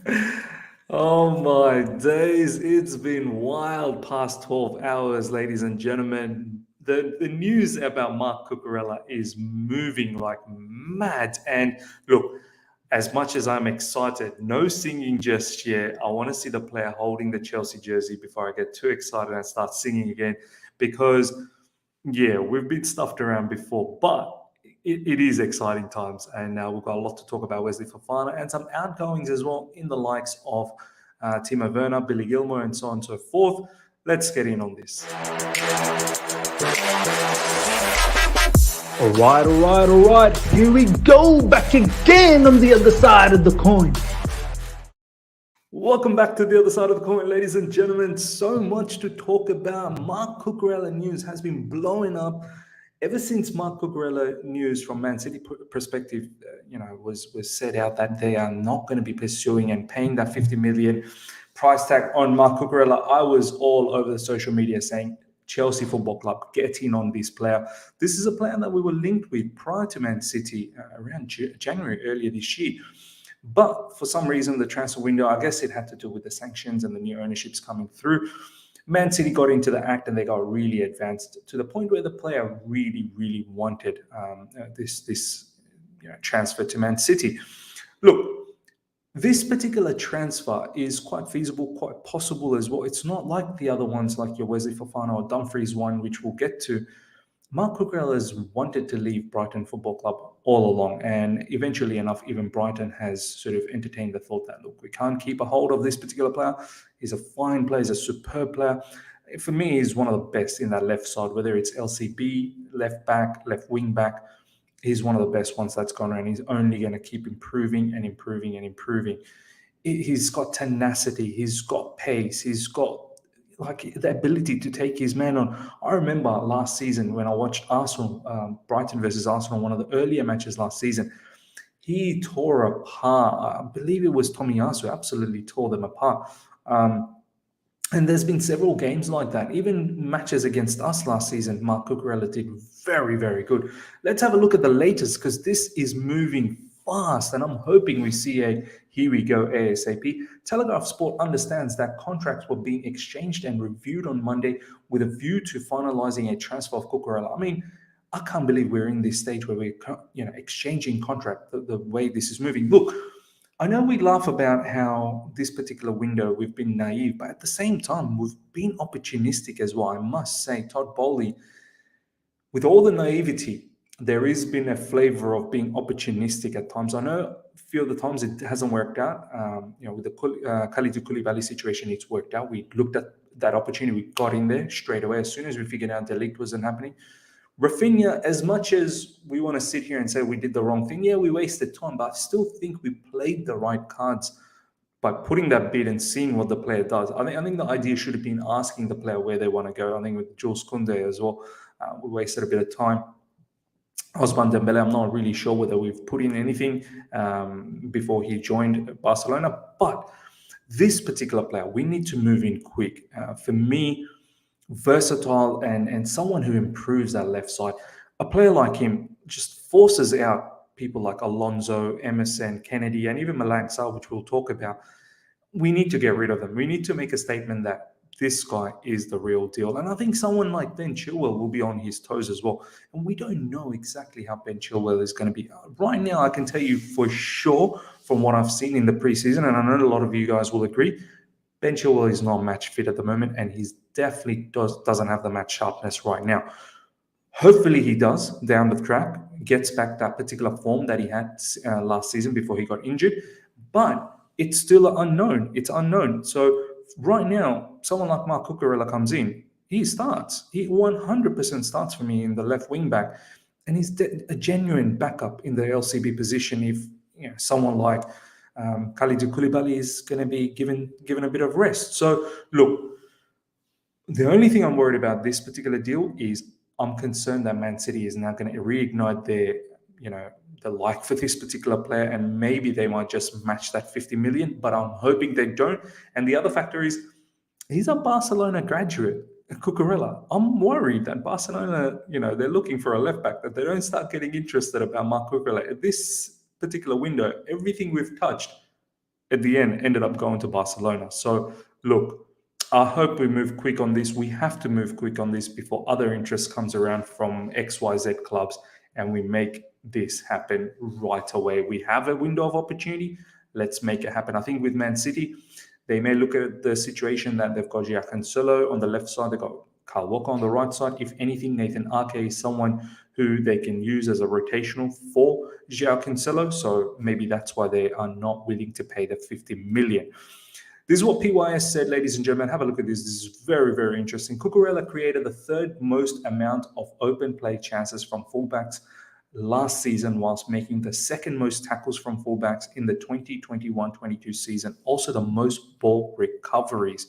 Oh my days, it's been wild past 12 hours, ladies and gentlemen. The news about Mark Cucurella is moving like mad. And look, as much as I'm excited, no singing just yet. I want to see the player holding the Chelsea jersey before I get too excited and start singing again. Because, yeah, we've been stuffed around before, but it is exciting times, and we've got a lot to talk about Wesley Fofana and some outgoings as well in the likes of Timo Werner, Billy Gilmore, and so on and so forth. Let's get in on this. All right. Here we go, back again on the other side of the coin. Welcome back to the other side of the coin, ladies and gentlemen. So much to talk about. Mark Cucurella news has been blowing up ever since Mark Cucurella news from Man City perspective, was set out that they are not going to be pursuing and paying that 50 million price tag on Mark Cucurella. I was all over the social media saying, Chelsea Football Club, get in on this player. This is a player that we were linked with prior to Man City around January earlier this year. But for some reason, the transfer window, I guess it had to do with the sanctions and the new ownerships coming through. Man City got into the act and they got really advanced to the point where the player really, really wanted this transfer to Man City. Look, this particular transfer is quite feasible, quite possible as well. It's not like the other ones, like your Wesley Fofana or Dumfries one, which we'll get to. Mark Cucurella has wanted to leave Brighton Football Club all along, and eventually enough, even Brighton has sort of entertained the thought that, look, we can't keep a hold of this particular player. He's a fine player, he's a superb player. For me, he's one of the best in that left side, whether it's LCB, left back, left wing back. He's one of the best ones that's gone around. He's only going to keep improving and improving and improving. He's got tenacity, he's got pace, he's got like the ability to take his man on. I remember last season when I watched Arsenal, Brighton versus Arsenal, one of the earlier matches last season. He tore apart. I believe it was Tomiyasu, absolutely tore them apart. And there's been several games like that. Even matches against us last season, Mark Cucurella did very, very good. Let's have a look at the latest because this is moving fast, and I'm hoping we see a here we go ASAP. Telegraph Sport understands that contracts were being exchanged and reviewed on Monday with a view to finalizing a transfer of Cucurella. I mean, I can't believe we're in this stage where we're exchanging contract the way this is moving. Look, I know we laugh about how this particular window we've been naive, but at the same time, we've been opportunistic as well. I must say, Todd Bowley, with all the naivety, there has been a flavor of being opportunistic at times. I know a few of the times it hasn't worked out. With the Kalidou Koulibaly situation, it's worked out. We looked at that opportunity, we got in there straight away as soon as we figured out the leak wasn't happening. Rafinha, as much as we want to sit here and say we did the wrong thing, yeah, we wasted time, but I still think we played the right cards by putting that bid and seeing what the player does. I think the idea should have been asking the player where they want to go. I think with Jules Koundé as well, we wasted a bit of time. Osman Dembele, I'm not really sure whether we've put in anything before he joined Barcelona, but this particular player, we need to move in quick. For me, versatile and someone who improves that left side. A player like him just forces out people like Alonso, Emerson, Kennedy, and even Malang Sarr, which we'll talk about. We need to get rid of them. We need to make a statement that this guy is the real deal. And I think someone like Ben Chilwell will be on his toes as well. And we don't know exactly how Ben Chilwell is going to be. Right now, I can tell you for sure from what I've seen in the preseason, and I know a lot of you guys will agree, Ben Chilwell is not match fit at the moment, and he definitely doesn't have the match sharpness right now. Hopefully he does down the track, gets back that particular form that he had last season before he got injured. But it's still unknown. It's unknown. So right now, someone like Mark Cucurella comes in, he starts. He 100% starts for me in the left wing back, and he's a genuine backup in the LCB position if someone like Kalidou Koulibaly is going to be given a bit of rest. So look, the only thing I'm worried about this particular deal is I'm concerned that Man City is now going to reignite their, the like for this particular player, and maybe they might just match that 50 million, but I'm hoping they don't. And the other factor is he's a Barcelona graduate, Cucurella. I'm worried that Barcelona, they're looking for a left back, that they don't start getting interested about Marc Cucurella. At this particular window, everything we've touched, at the end ended up going to Barcelona. So look, I hope we move quick on this. We have to move quick on this before other interest comes around from XYZ clubs and we make this happen right away. We have a window of opportunity. Let's make it happen. I think with Man City, they may look at the situation that they've got João Cancelo on the left side, they've got Kyle Walker on the right side. If anything, Nathan Ake is someone who they can use as a rotational for João Cancelo. So maybe that's why they are not willing to pay the 50 million. This is what PYS said, ladies and gentlemen. Have a look at this. This is very, very interesting. Cucurella created the third most amount of open play chances from fullbacks last season, whilst making the second most tackles from fullbacks in the 2021-22 season. Also the most ball recoveries.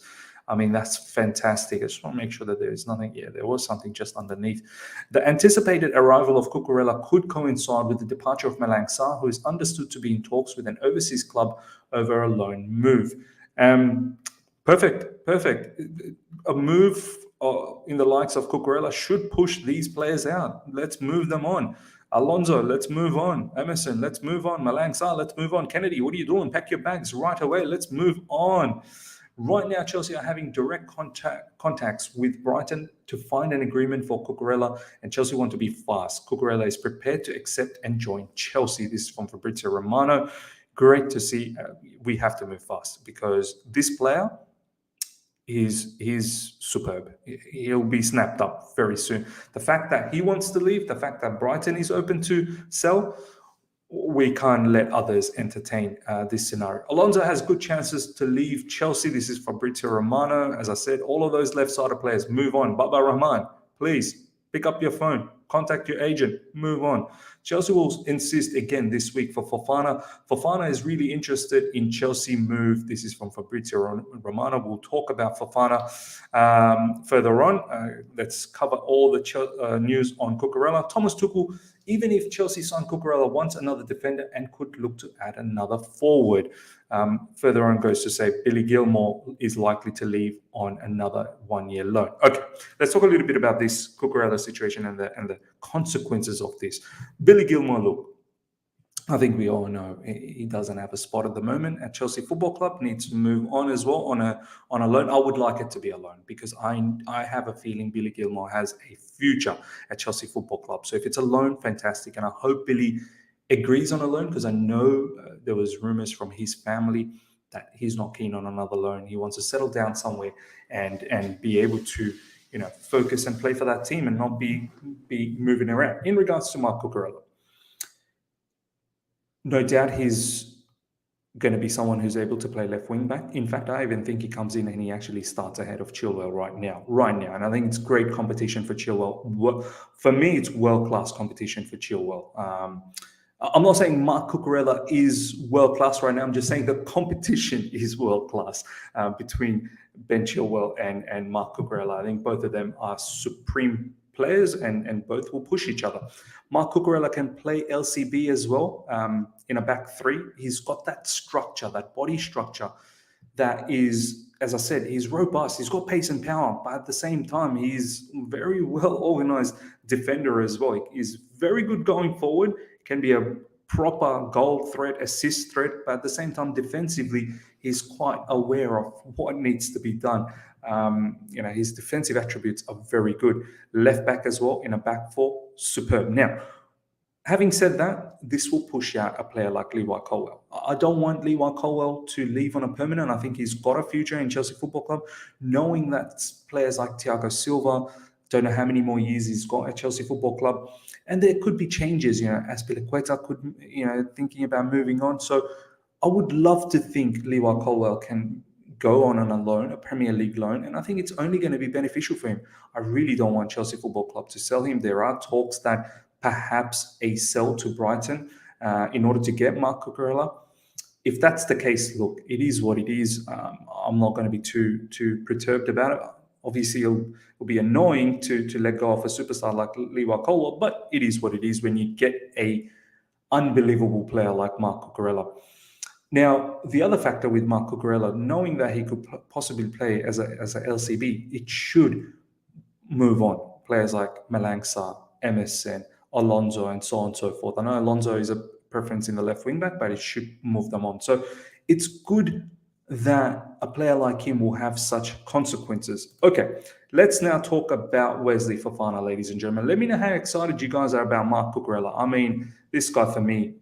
I mean, that's fantastic. I just want to make sure that there is nothing. Yeah, there was something just underneath. The anticipated arrival of Cucurella could coincide with the departure of Malang Sarr, who is understood to be in talks with an overseas club over a loan move. Perfect. A move in the likes of Cucurella should push these players out. Let's move them on. Alonso, let's move on. Emerson, let's move on. Malang Sarr, let's move on. Kennedy, what are you doing? Pack your bags right away. Let's move on. Right now, Chelsea are having direct contacts with Brighton to find an agreement for Cucurella, and Chelsea want to be fast. Cucurella is prepared to accept and join Chelsea. This is from Fabrizio Romano. Great to see. We have to move fast because this player is superb. He'll be snapped up very soon. The fact that he wants to leave, the fact that Brighton is open to sell, we can't let others entertain this scenario. Alonso has good chances to leave Chelsea. This is Fabrizio Romano. As I said, all of those left-sided players, move on. Baba Rahman, please pick up your phone, contact your agent, move on. Chelsea will insist again this week for Fofana. Fofana is really interested in Chelsea move. This is from Fabrizio Romano. We'll talk about Fofana further on. Let's cover all the news on Cucurella. Thomas Tuchel, even if Chelsea sign Cucurella, wants another defender and could look to add another forward. Further on goes to say Billy Gilmore is likely to leave on another one-year loan. Okay, let's talk a little bit about this Cucurella situation and the consequences of this. Billy Gilmore, look, I think we all know he doesn't have a spot at the moment at Chelsea Football Club. Needs to move on as well on a loan. I would like it to be a loan because I have a feeling Billy Gilmore has a future at Chelsea Football Club. So if it's a loan, fantastic, and I hope Billy agrees on a loan because I know there was rumors from his family that he's not keen on another loan. He wants to settle down somewhere and be able to focus and play for that team and not be moving around. In regards to Marc Cucurella, no doubt he's going to be someone who's able to play left wing back. In fact, I even think he comes in and he actually starts ahead of Chilwell right now. And I think it's great competition for Chilwell. For me, it's world-class competition for Chilwell. I'm not saying Marc Cucurella is world-class right now. I'm just saying the competition is world-class between Ben Chilwell and Marc Cucurella. I think both of them are supreme players and both will push each other. Marc Cucurella can play LCB as well in a back three. He's got that structure, that body structure that is, as I said, he's robust. He's got pace and power, but at the same time, he's very well-organized defender as well. He's very good going forward, can be a proper goal threat, assist threat, but at the same time, defensively, he's quite aware of what needs to be done. His defensive attributes are very good. Left back as well in a back four, superb. Now, having said that, this will push out a player like Levi Colwill. I don't want Levi Colwill to leave on a permanent. I think he's got a future in Chelsea Football Club. Knowing that players like Thiago Silva, don't know how many more years he's got at Chelsea Football Club, and there could be changes. Azpilicueta could, thinking about moving on. So I would love to think Levi Colwill can go on a loan, a Premier League loan, and I think it's only going to be beneficial for him. I really don't want Chelsea Football Club to sell him. There are talks that perhaps a sell to Brighton in order to get Marc Cucurella. If that's the case, look, it is what it is. I'm not going to be too perturbed about it. Obviously, it'll be annoying to let go of a superstar like Levi Colwill, but it is what it is when you get a unbelievable player like Marc Cucurella. Now, the other factor with Marc Cucurella, knowing that he could possibly play as a LCB, it should move on. Players like Malang Sarr, Emerson, Alonso, and so on and so forth. I know Alonso is a preference in the left wing back, but it should move them on. So it's good that a player like him will have such consequences. Okay, let's now talk about Wesley Fofana, ladies and gentlemen. Let me know how excited you guys are about Marc Cucurella. I mean, this guy for me,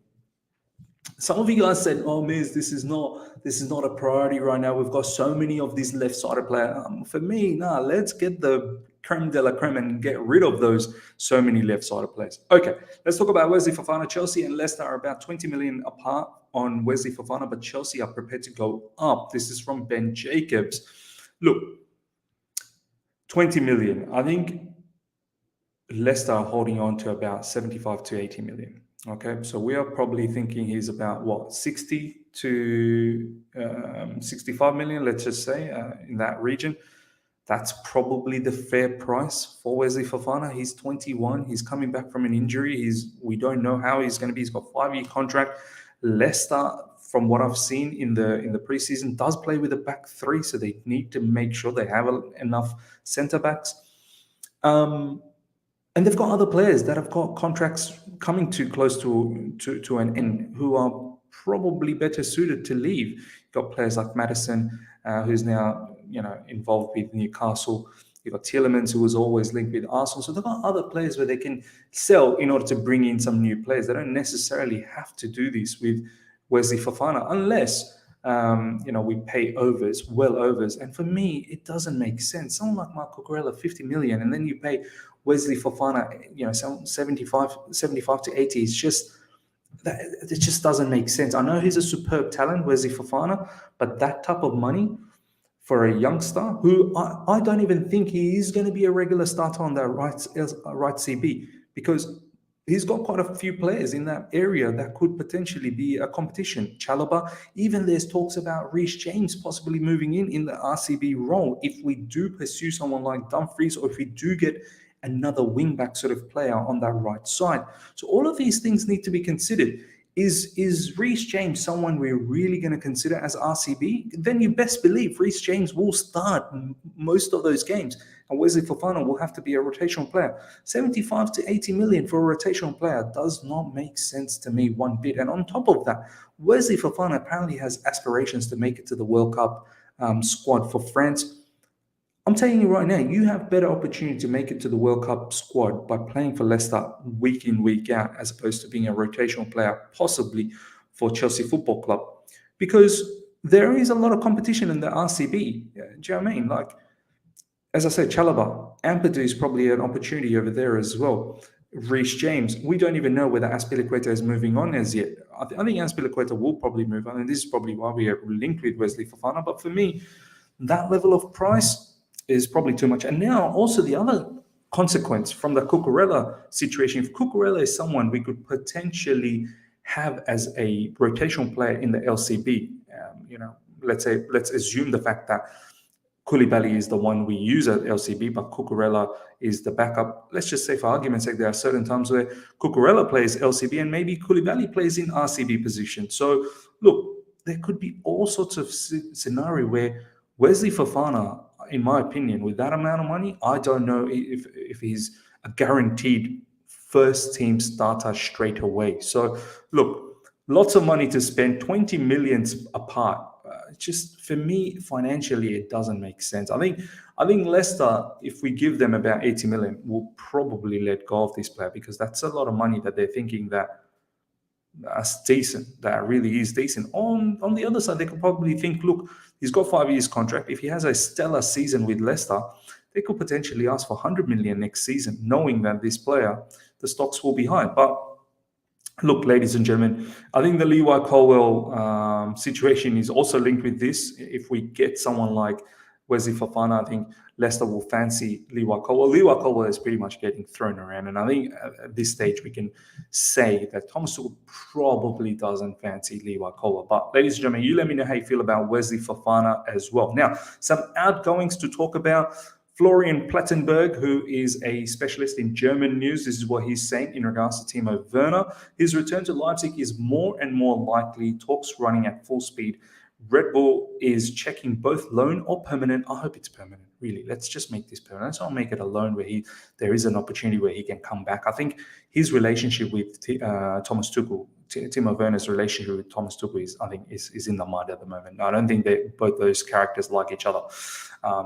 some of you guys said, "Oh, Miz, this is not a priority right now. We've got so many of these left-sided players." For me, nah, let's get the creme de la creme and get rid of those so many left-sided players. Okay, let's talk about Wesley Fofana. Chelsea and Leicester are about 20 million apart on Wesley Fofana, but Chelsea are prepared to go up. This is from Ben Jacobs. Look, 20 million. I think Leicester are holding on to about 75 to 80 million. Okay, so we are probably thinking he's about what, 60 to 65 million, let's just say, in that region. That's probably the fair price for Wesley Fofana. He's 21. He's coming back from an injury. We don't know how he's going to be. He's got a 5-year contract. Leicester, from what I've seen in the preseason, does play with a back three, so they need to make sure they have enough centre backs. And they've got other players that have got contracts coming too close to an end who are probably better suited to leave. You've got players like Maddison, who's now involved with Newcastle. You've got Tielemans, who was always linked with Arsenal. So they've got other players where they can sell in order to bring in some new players. They don't necessarily have to do this with Wesley Fofana unless we pay well overs. And for me, it doesn't make sense. Someone like Marc Cucurella, 50 million, and then you pay Wesley Fofana, 75 to 80. It just doesn't make sense. I know he's a superb talent, Wesley Fofana, but that type of money for a youngster who I don't even think he is going to be a regular starter on that right CB, because he's got quite a few players in that area that could potentially be a competition. Chalobah, even there's talks about Reece James possibly moving in the RCB role if we do pursue someone like Dumfries, or if we do get another wing-back sort of player on that right side. So all of these things need to be considered. Is Reece James someone we're really going to consider as RCB? Then you best believe Reece James will start most of those games, and Wesley Fofana will have to be a rotational player. 75 to 80 million for a rotational player does not make sense to me one bit. And on top of that, Wesley Fofana apparently has aspirations to make it to the World Cup squad for France. I'm telling you right now, you have better opportunity to make it to the World Cup squad by playing for Leicester week in, week out, as opposed to being a rotational player, possibly for Chelsea Football Club. Because there is a lot of competition in the RCB. Do you know what I mean? Like, as I said, Chalobah, Ampadu is probably an opportunity over there as well. Reece James, we don't even know whether Azpilicueta is moving on as yet. I think Azpilicueta will probably move on, and this is probably why we are linked with Wesley Fofana. But for me, that level of price is probably too much. And now also the other consequence from the Cucurella situation, if Cucurella is someone we could potentially have as a rotational player in the LCB, let's assume the fact that Koulibaly is the one we use at LCB, but Cucurella is the backup. Let's just say, for argument's sake, there are certain times where Cucurella plays LCB and maybe Koulibaly plays in RCB position. So look, there could be all sorts of scenario where Wesley Fofana, in my opinion, with that amount of money, I don't know if he's a guaranteed first team starter straight away. So look, lots of money to spend, 20 millions apart. Just for me, financially, it doesn't make sense. I think Leicester, if we give them about 80 million, will probably let go of this player, because that's a lot of money that they're thinking that's decent, that really is decent. On the other side, they could probably think, look, he's got 5 years contract. If he has a stellar season with Leicester, they could potentially ask for 100 million next season, knowing that this player, the stocks will be high. But look, ladies and gentlemen, I think the Levi Colwill situation is also linked with this. If we get someone like Wesley Fofana, I think Leicester will fancy Levi Colwill. Levi Colwill is pretty much getting thrown around, and I think at this stage we can say that Thomas Tuchel probably doesn't fancy Levi Colwill. But ladies and gentlemen, you let me know how you feel about Wesley Fofana as well. Now, some outgoings to talk about. Florian Plettenberg, who is a specialist in German news, this is what he's saying in regards to Timo Werner. His return to Leipzig is more and more likely, talks running at full speed. Red Bull is checking both loan or permanent. I hope it's permanent, really. Let's just make this permanent. Let's not make it a loan where there is an opportunity where he can come back. I think his relationship with Thomas Tuchel Timo Werner's relationship with Thomas Tuchel is in the mud at the moment. I don't think that both those characters like each other.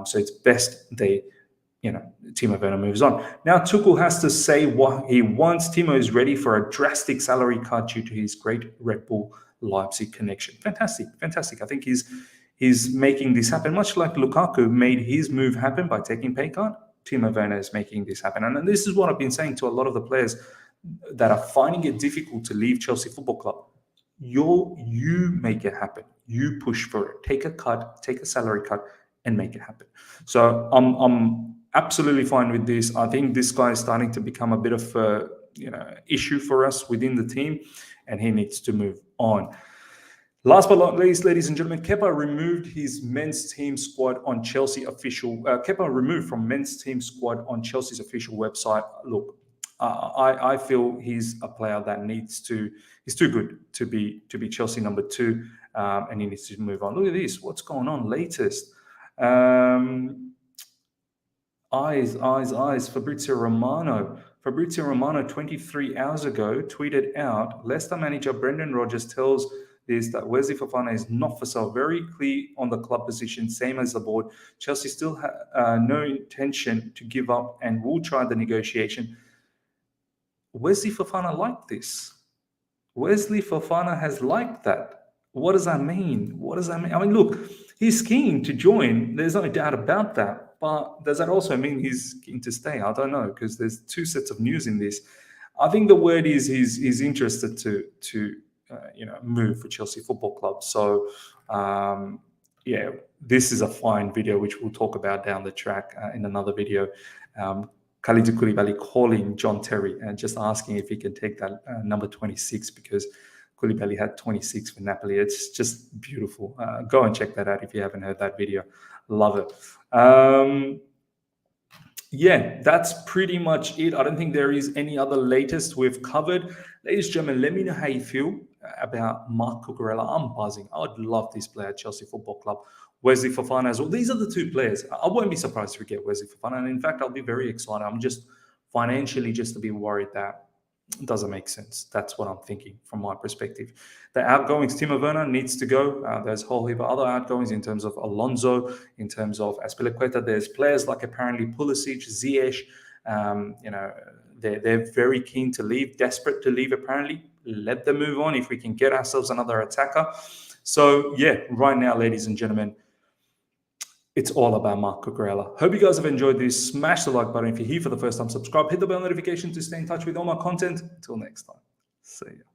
So it's best Timo Werner moves on. Now Tuchel has to say what he wants. Timo is ready for a drastic salary cut due to his great Red Bull Leipzig connection. Fantastic. I think he's making this happen, much like Lukaku made his move happen by taking pay cut. Timo Werner is making this happen. And this is what I've been saying to a lot of the players that are finding it difficult to leave Chelsea Football Club. You make it happen. You push for it. Take a cut, take a salary cut, and make it happen. So I'm absolutely fine with this. I think this guy is starting to become a bit of a issue for us within the team, and he needs to move on. Last but not least, ladies and gentlemen, Kepa removed his men's team squad on Chelsea official. Kepa removed from men's team squad on Chelsea's official website. Look, I feel he's a player that needs to. He's too good to be Chelsea number 2, and he needs to move on. Look at this. What's going on? Latest. Eyes. Fabrizio Romano, 23 hours ago, tweeted out, Leicester manager Brendan Rodgers tells this that Wesley Fofana is not for sale. Very clear on the club position, same as the board. Chelsea still have no intention to give up and will try the negotiation. Wesley Fofana liked this. Wesley Fofana has liked that. What does that mean? I mean, look, he's keen to join. There's no doubt about that. But does that also mean he's keen to stay? I don't know, because there's two sets of news in this. I think the word is he's interested to move for Chelsea Football Club. So, this is a fine video, which we'll talk about down the track in another video. Kalidou Koulibaly calling John Terry and just asking if he can take that number 26, because Koulibaly had 26 for Napoli. It's just beautiful. Go and check that out if you haven't heard that video. Love it. That's pretty much it. I don't think there is any other latest we've covered. Ladies and gentlemen, let me know how you feel about Marc Cucurella. I'm buzzing. I would love this player at Chelsea Football Club. Wesley Fofana as well. These are the two players. I won't be surprised if we get Wesley Fofana. And in fact, I'll be very excited. I'm just financially just a bit worried that it doesn't make sense. That's what I'm thinking from my perspective. The outgoings, Timo Werner needs to go. There's a whole heap of other outgoings in terms of Alonso, in terms of Azpilicueta. There's players like apparently Pulisic, Ziyech. They're very keen to leave, desperate to leave apparently. Let them move on if we can get ourselves another attacker. So, right now, ladies and gentlemen, it's all about Marc Cucurella. Hope you guys have enjoyed this. Smash the like button if you're here for the first time. Subscribe, hit the bell notification to stay in touch with all my content. Until next time, see ya.